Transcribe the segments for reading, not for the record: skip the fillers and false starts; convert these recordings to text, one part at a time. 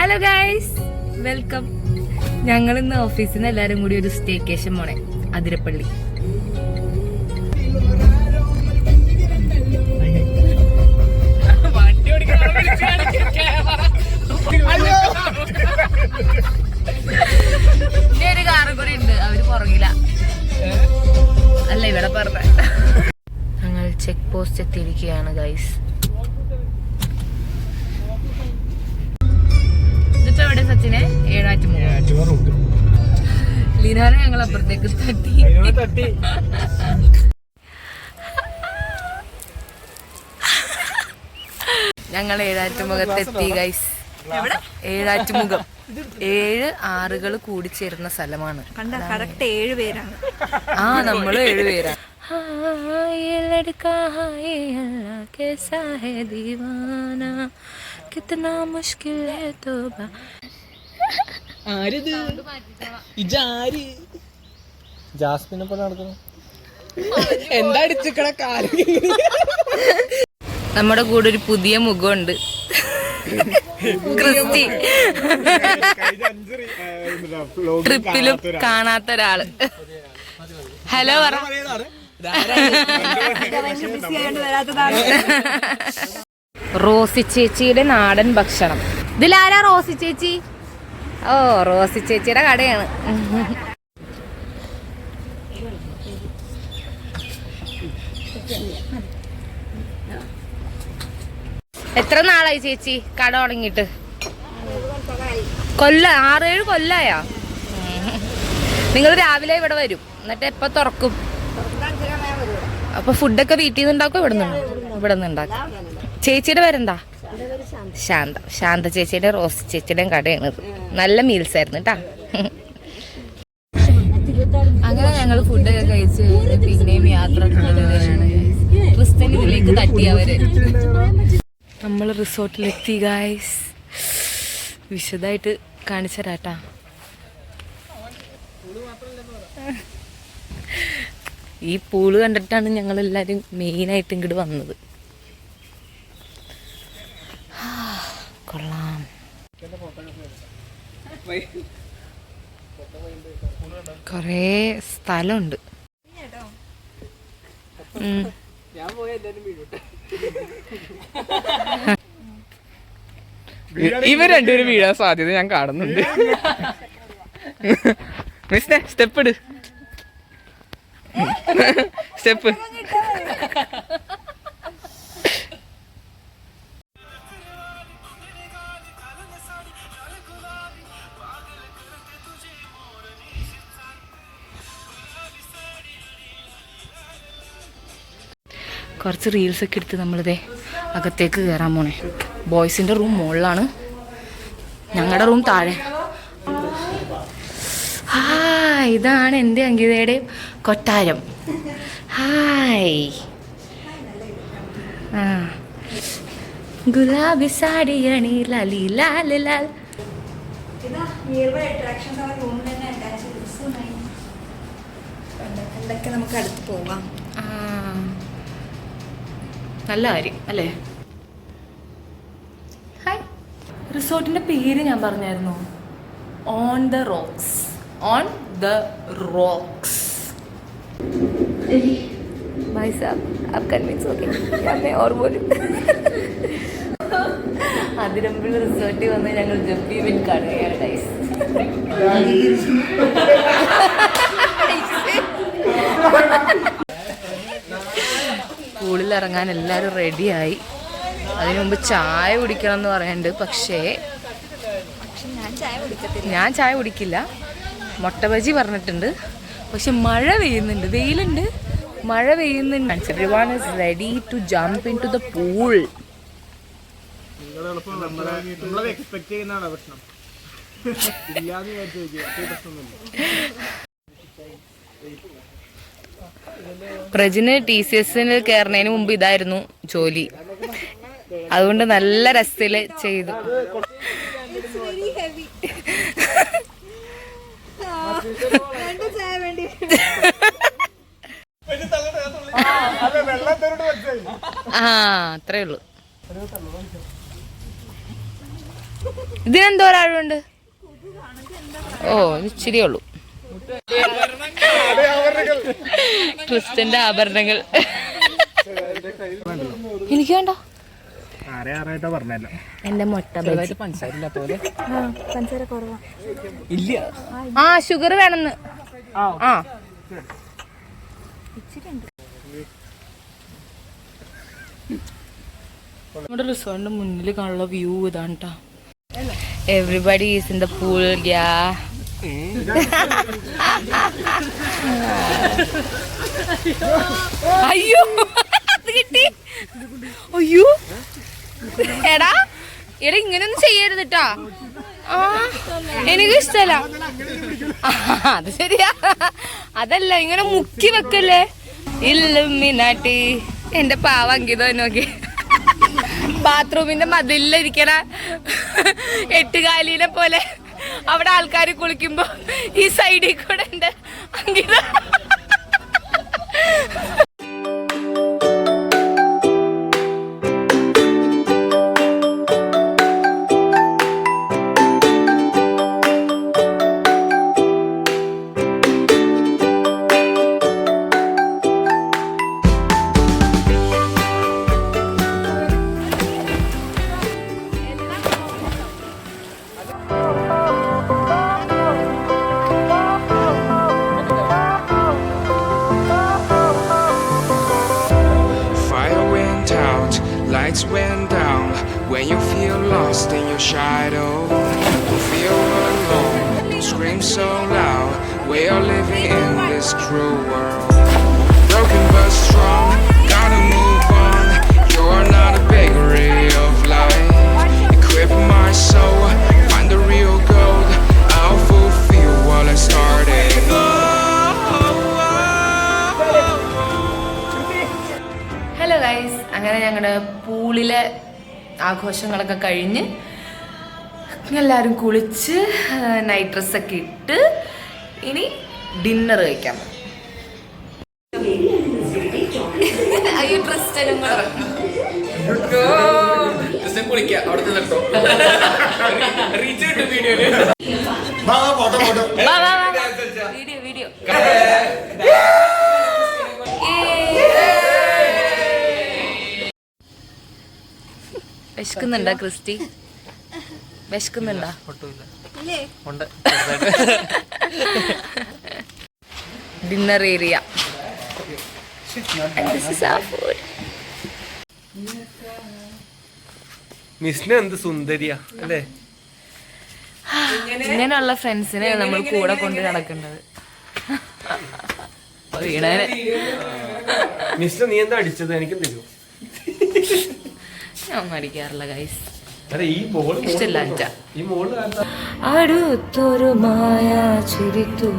Hello guys, welcome. ഞങ്ങൾ ഇന്ന് ഓഫീസിൽ നിന്ന് എല്ലാരും കൂടി ഒരു സ്റ്റേക്കേഷൻ പോണേ, അതിരപ്പള്ളി. ഇനി ഒരു കാറും കൂടി ഉണ്ട്, അവര് പുറകില അല്ല ഇവിടെ പറഞ്ഞ. ഞങ്ങൾ ചെക്ക് പോസ്റ്റ് എത്തിയിരിക്കുകയാണ് ഗൈസ്. ഇതിപ്പോ എവിടെ സച്ചിനെ? ഏഴാറ്റുമുഖം. ലീനാനെ ഞങ്ങൾ അപ്പുറത്തേക്ക് തട്ടി. ഞങ്ങൾ ഏഴാറ്റുമുഖത്തെത്തി ഗൈസ്. ഏഴാറ്റുമുഖം 7 ആറുകൾ കൂടിച്ചേരുന്ന സ്ഥലമാണ്. കറക്റ്റ് 7 പേരാണ്. ആ, നമ്മള് 7 പേരാണ്. എന്താ അടിച്ചിക്കണ കാലം? നമ്മുടെ കൂടെ ഒരു പുതിയ മുഖമുണ്ട്, ക്രിസ്റ്റി. ട്രിപ്പിലും കാണാത്ത ഒരാള്. ഹലോ പറ. റോസി ചേച്ചിയുടെ നാടൻ ഭക്ഷണം. ഇതിലാരാ റോസി ചേച്ചി? ഓ, റോസി ചേച്ചിയുടെ കടയാണ്. എത്ര നാളായി ചേച്ചി കട തുടങ്ങിയിട്ട്? 6-7 കൊല്ലായാ? നിങ്ങൾ രാവിലെ ഇവിടെ വരും, എന്നിട്ട് എപ്പ തുറക്കും? അപ്പൊ ഫുഡൊക്കെ വീട്ടിൽ നിന്ന് ഉണ്ടാക്കും? ഇവിടെ നിന്ന് ഉണ്ടാക്കും. ചേച്ചിയുടെ പേരെന്താ? ശാന്ത ചേച്ചിയുടെ റോസ് ചേച്ചിയുടെയും കടയാണിത്. നല്ല മീൽസ് ആയിരുന്നു കേട്ടാ. അങ്ങനെ ഞങ്ങൾ ഫുഡൊക്കെ കഴിച്ച് പിന്നെയും യാത്ര തുടരുകയാണ്. ക്രിസ്ത്യൻ ഇതിലേക്ക് തട്ടിയവര്. നമ്മൾ റിസോർട്ടിലെത്തി ഗായ്സ്. വിശദമായിട്ട് കാണിച്ചു തരാട്ടാ. ഈ പൂള് കണ്ടിട്ടാണ് ഞങ്ങൾ എല്ലാവരും മെയിനായിട്ട് ഇങ്ങോട്ട് വന്നത്. കൊള്ളാം. കൊറേ സ്ഥലമുണ്ട്. ഇവർ രണ്ടുപേരും വീഴാൻ സാധ്യത ഞാൻ കാണുന്നുണ്ട്. മിസ്സേ, സ്റ്റെപ്പ് ഇട്. സ്റ്റെപ്പ്. കുറച്ച് റീൽസ് ഒക്കെ എടുത്ത് നമ്മളിതേ അകത്തേക്ക് കയറാൻ പോണേ. ബോയ്സിൻ്റെ റൂം മുകളിലാണ്, ഞങ്ങളുടെ റൂം താഴെ. ഹായ്, ഇതാണ് എൻ്റെ അങ്കിതയുടെ കൊട്ടാരം. ഹായ്. ആ, ഗുലാബി സാരിയണി ലാലി ലാൽ ലാൽ. നമുക്ക് അടുത്ത് പോവാം. നല്ല കാര്യം അല്ലേ? ഹായ്. റിസോർട്ടിന്റെ പേര് ഞാൻ പറഞ്ഞായിരുന്നു. On the rocks. On the rocks. भाई साहब आप कन्विंस हो गए क्या मैं और बोलूं? അതിരമ്പുള്ള റിസോർട്ടിൽ വന്ന് ഞങ്ങൾ ജമ്പി വിൻ കാണുകയാണ് ഗൈസ്. പൂളിൽ ഇറങ്ങാൻ എല്ലാവരും റെഡിയായി. അതിനു മുമ്പ് ചായ കുടിക്കണം എന്ന് പറയുന്നുണ്ട്. പക്ഷേ ഞാൻ ചായ കുടിക്കില്ല. മുട്ട ബജി പറഞ്ഞിട്ടുണ്ട്. പക്ഷെ മഴ പെയ്യുന്നുണ്ട്, വെയിലുണ്ട്, മഴ പെയ്യുന്നുണ്ട്. Everyone is ready to jump into the pool. പ്രജിന് TCS കയറുന്നതിന് മുമ്പ് ഇതായിരുന്നു ജോലി. അതുകൊണ്ട് നല്ല രസത്തില് ചെയ്തു. ആ, അത്രേ ഉള്ളൂ. ഇതിനെന്തോ ഒരാഴുണ്ട്. ഓ ഇച്ചിരിയേ ഉള്ളൂ. ക്രിസ്റ്റന്റെ ആഭരണങ്ങൾ എനിക്ക് വേണ്ട. എന്റെ മുട്ട ആ ഷുഗർ വേണമെന്ന്. ആ നമ്മുടെ റിസോർട്ടിന്റെ മുന്നിൽ കാണുള്ള വ്യൂ ഇതാണ് ട്ടാ. Everybody is in the pool. അയ്യോ അത് കിട്ടി. അയ്യോ എടാ എടാ ഇങ്ങനെയൊന്നും ചെയ്യരുത് ട്ടാ. ആ എനിക്ക് ഇഷ്ടല്ല. അത് ശരിയാ. അതല്ല ഇങ്ങനെ മുക്കി വെക്കല്ലേ. ഇല്ലുമിനാട്ടി. എന്റെ പാവ അങ്കിതോ നോക്കി ബാത്റൂമിന്റെ മതിലിരിക്കണ 8 പോലെ അവിടെ ആൾക്കാർ കുളിക്കുമ്പോ ഈ സൈഡിൽ കൂടെ ഉണ്ട് Ankita. Lights went down when you feel lost in your shadow. You feel alone, scream so loud. We are living in this cruel world. Broken but strong, gotta move on. You're not a bakery of life. Equip my soul, find the real gold. I'll fulfill what I started. Hello guys, അങ്ങനെ ഞങ്ങളുടെ പൂളിലെ ആഘോഷങ്ങളൊക്കെ കഴിഞ്ഞ് എല്ലാവരും കുളിച്ച് night ഡ്രസ്സൊക്കെ ഇട്ട് ഇനി dinner കഴിക്കാം. അയ്യോ ക്രിസ്റ്റനും വീഡിയോ വീഡിയോ വിശക്കുന്നുണ്ടാ ക്രിസ്റ്റി? വിശക്കുന്നുണ്ടാ? Dinner area. മിസ്ന എന്ത് സുന്ദരിയാ അല്ലേ? ഇങ്ങനെയുള്ള ഫ്രണ്ട്സിനെ നമ്മൾ കൂടെ കൊണ്ട് നടക്കേണ്ടത്. മിസ്ന നീ എന്താ അടിച്ചത്? എനിക്കും തരൂ. ഞാൻ ഒന്നും അടിക്കാറില്ല ഗൈസ്. ഇഷ്ടല്ല. അടുത്തൊരു മായ ചിരിത്തു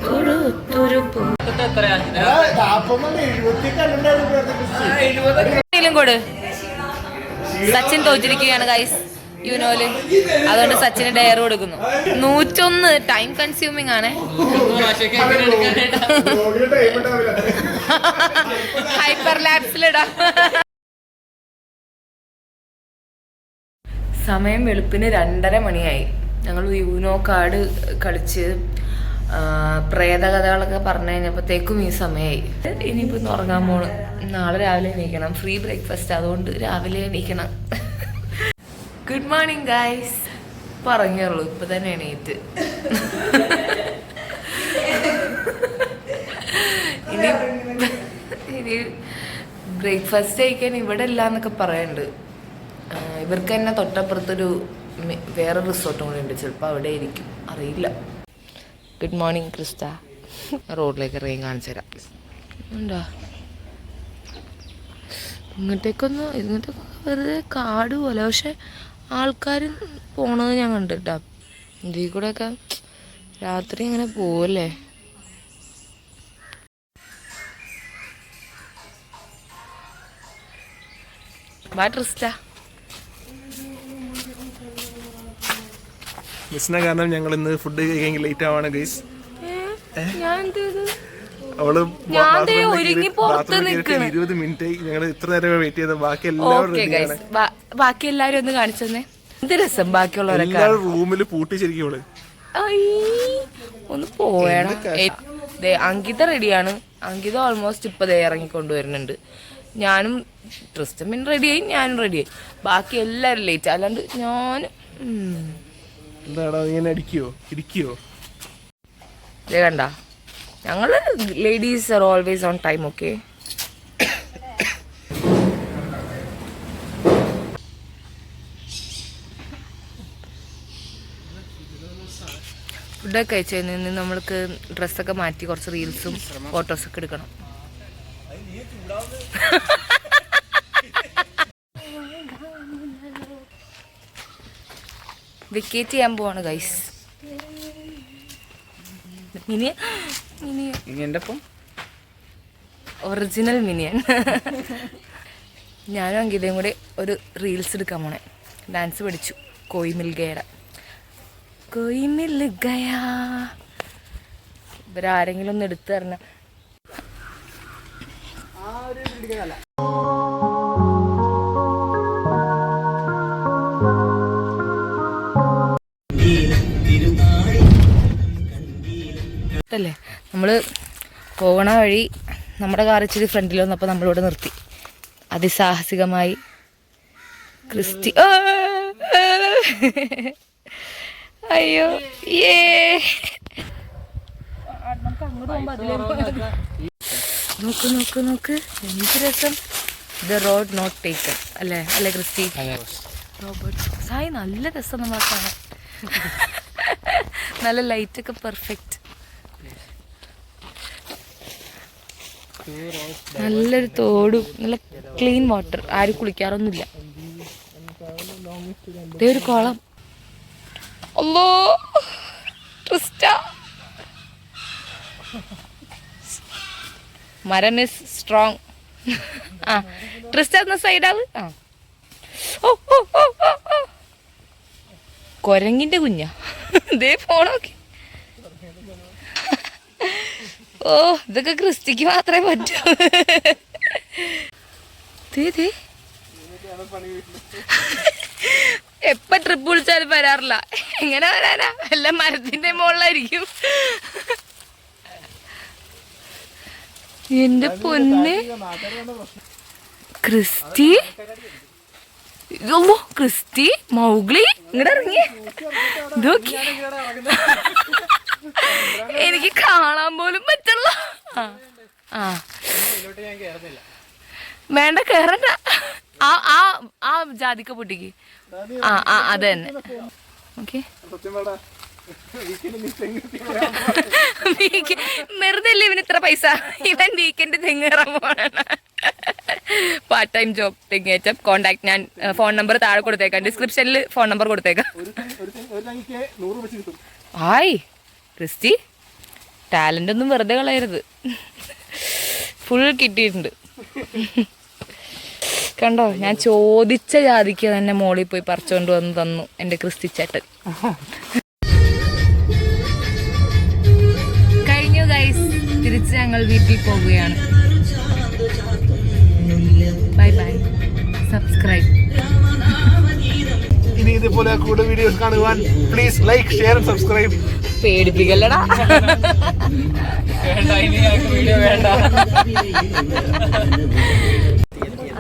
കൊടുത്തൊരു കൊട്. സച്ചിൻ തോറ്റിരിക്കുകയാണ് ഗൈസ് യുനോല്. അതുകൊണ്ട് സച്ചിന് ഡയർ കൊടുക്കുന്നു. 101 ടൈം കൺസ്യൂമിങ് ആണ്. ഹൈപ്പർ ലാപ്സിലിടാം. സമയം വെളുപ്പിന് 2:30 മണിയായി. ഞങ്ങൾ യൂനോ കാർഡ് കളിച്ച് പ്രേതകഥകളൊക്കെ പറഞ്ഞു കഴിഞ്ഞപ്പോഴത്തേക്കും ഈ സമയമായി. ഇനിയിപ്പോൾ ഇന്ന് ഉറങ്ങാൻ പോണ്. നാളെ രാവിലെ എണീക്കണം. ഫ്രീ ബ്രേക്ക്ഫാസ്റ്റ്, അതുകൊണ്ട് രാവിലെ എണീക്കണം. Good morning guys. പറഞ്ഞുള്ളൂ ഇപ്പൊ തന്നെ എണീറ്റ്. ഇനി ബ്രേക്ക്ഫാസ്റ്റ് കഴിക്കാൻ ഇവിടെ ഇല്ല എന്നൊക്കെ പറയുന്നുണ്ട്. ഇവർക്ക് തന്നെ തൊട്ടപ്പുറത്തൊരു വേറെ റിസോർട്ടും കൂടെ ഉണ്ട്. ചിലപ്പോൾ അവിടെ ആയിരിക്കും, അറിയില്ല. Good morning Crysta. റോഡിലേക്ക് ഇറങ്ങി കാണിച്ചു തരാം. ഉണ്ടോ ഇങ്ങോട്ടേക്കൊക്കെ വെറുതെ കാട് പോലെ, പക്ഷെ ആൾക്കാർ പോണത് ഞാൻ കണ്ടിട്ടാ. ഇതിൽ കൂടെയൊക്കെ രാത്രി ഇങ്ങനെ പോവല്ലേ. ബാ ക്രിസ്റ്റ. മിസ്ന കാരണം ഞങ്ങൾ ഇന്ന് ഫുഡ് കഴിക്കാൻ ലേറ്റ് ആവാണ് ഗൈസ്. അവള് 20 മിനിറ്റ് ഞങ്ങൾ ഇത്ര നേരം വെയിറ്റ് ചെയ്ത. ബാക്കി എല്ലാവരും ഒന്ന് കാണിച്ചെന്നേ. എന്ത് രസം ബാക്കിയുള്ളവരൊക്കെ. എല്ലാവരും റൂമിൽ പൂട്ടി ശരിക്കും ഇവള്. ഒന്ന് പോയടാ. അങ്കിത റെഡിയാണ്. അങ്കിത ഓൾമോസ്റ്റ് ഇപ്പൊ ഇറങ്ങിക്കൊണ്ടുവരുന്നുണ്ട്. ഞാനും ട്രിസ്റ്റൻ പിന്നെ റെഡിയായി, ഞാനും റെഡിയായി. ബാക്കി എല്ലാവരും ലേറ്റ്. അല്ലാണ്ട് ഞാനും എന്താടാ ഇങ്ങനെ ഇടിക്കോ? ഇതേ കണ്ട, ഞങ്ങള് ladies are always on time. Okay, ഫുഡൊക്കെ കഴിച്ചു കഴിഞ്ഞ് നമ്മൾക്ക് ഡ്രസ്സൊക്കെ മാറ്റി കുറച്ച് റീൽസും ഫോട്ടോസൊക്കെ എടുക്കണം. വെക്കേറ്റ് ചെയ്യാൻ പോവാണ് ഗൈസ്. Original minion. ഞാനും അങ്കിതയും കൂടെ ഒരു റീൽസ് എടുക്കാൻ പോണേ. ഡാൻസ് പഠിച്ചു കോയി മിൽ ഗയാ. ഇവരാരെങ്കിലും ഒന്ന് എടുത്തു തരണം. ല്ലേ നമ്മള് പോകണ വഴി നമ്മുടെ കാർ ഇച്ചിരി ഫ്രണ്ടിൽ വന്നപ്പോൾ നമ്മളിവിടെ നിർത്തി. അതിസാഹസികമായി ക്രിസ്റ്റി. അയ്യോ നോക്ക് എന്ത് രസം. ദ റോഡ് നോട്ട് ടേക്കൺ അല്ലേ ക്രിസ്റ്റി? റോബർട്ട് സായി നല്ല രസം നമ്മളെ കാണാൻ. നല്ല ലൈറ്റൊക്കെ പെർഫെക്റ്റ്. നല്ലൊരു തോടും നല്ല ക്ലീൻ വാട്ടർ. ആരും കുളിക്കാറൊന്നുമില്ല. ഇതേ ഒരു കുളം. അല്ലോ ട്രിസ്റ്റ. മരം ഇസ് സ്ട്രോങ്. ആ ട്രിസ്റ്റ എന്ന സൈഡാവ്. ആ കൊരങ്ങിന്റെ കുഞ്ഞാ. ഇതേ പോണോക്കെ. ഓ ഇതൊക്കെ ക്രിസ്റ്റിക്ക് മാത്രമേ പറ്റൂ. എപ്പ ട്രിപ്പ് വിളിച്ചാലും വരാറില്ല. എങ്ങനെ വരാനാ? എല്ലാം മരത്തിന്റെ മുകളിലായിരിക്കും. എന്റെ പൊന്നെ ക്രിസ്റ്റി. ക്രിസ്റ്റി മൗഗ്ലി ഇങ്ങടെ ഇറങ്ങി. ഇതൊക്കെ എനിക്ക് കാണാൻ പോലും പറ്റില്ല. ആ വേണ്ട കേറണ്ട. ആ ജാതിക്ക പൊട്ടിക്ക്. അത് തന്നെ. ഓക്കെ വെറുതെ അല്ലേ ഇവന് ഇത്ര പൈസ. ഇവൻ വീക്കെൻഡ് തെങ്ങ് കയറാൻ പോവാണ്. പാർട്ട് ടൈം ജോബ് തെങ്ങ് കയറ്റം. കോണ്ടാക്ട് ഞാൻ ഫോൺ നമ്പർ താഴെ കൊടുത്തേക്കാം. ഡിസ്ക്രിപ്ഷനിൽ ഫോൺ നമ്പർ കൊടുത്തേക്കാം. ഹായ് ക്രിസ്റ്റി, ടാലന്റ് ഒന്നും വെറുതെ കളയരുത്. ഫുൾ കിട്ടിയിട്ടുണ്ട്. കണ്ടോ, ഞാൻ ചോദിച്ച ജാതിക്ക് തന്നെ മോളിൽ പോയി പറിച്ചോണ്ട് വന്ന് തന്നു എൻ്റെ ക്രിസ്റ്റി ചേട്ടൻ. കഴിഞ്ഞു ഗൈസ്. തിരിച്ച് ഞങ്ങൾ വീട്ടിൽ പോവുകയാണ്. Bye bye. സബ്സ്ക്രൈബ്. ഇനി ഇതുപോലെ കൂടുതൽ വീഡിയോസ് കാണുവാൻ please like, share and subscribe. പേടിപ്പിക്കല്ലടാ.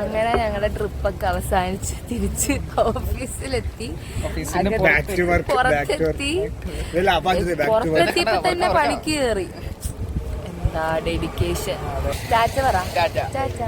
അങ്ങനെ ഞങ്ങളുടെ ട്രിപ്പൊക്കെ അവസാനിച്ച് തിരിച്ച് ഓഫീസിലെത്തി. പുറത്തെത്തിയപ്പോ തന്നെ പണിക്ക് കയറി. എന്താ ഡെഡിക്കേഷൻ. ടാറ്റ പറ. ടാറ്റ.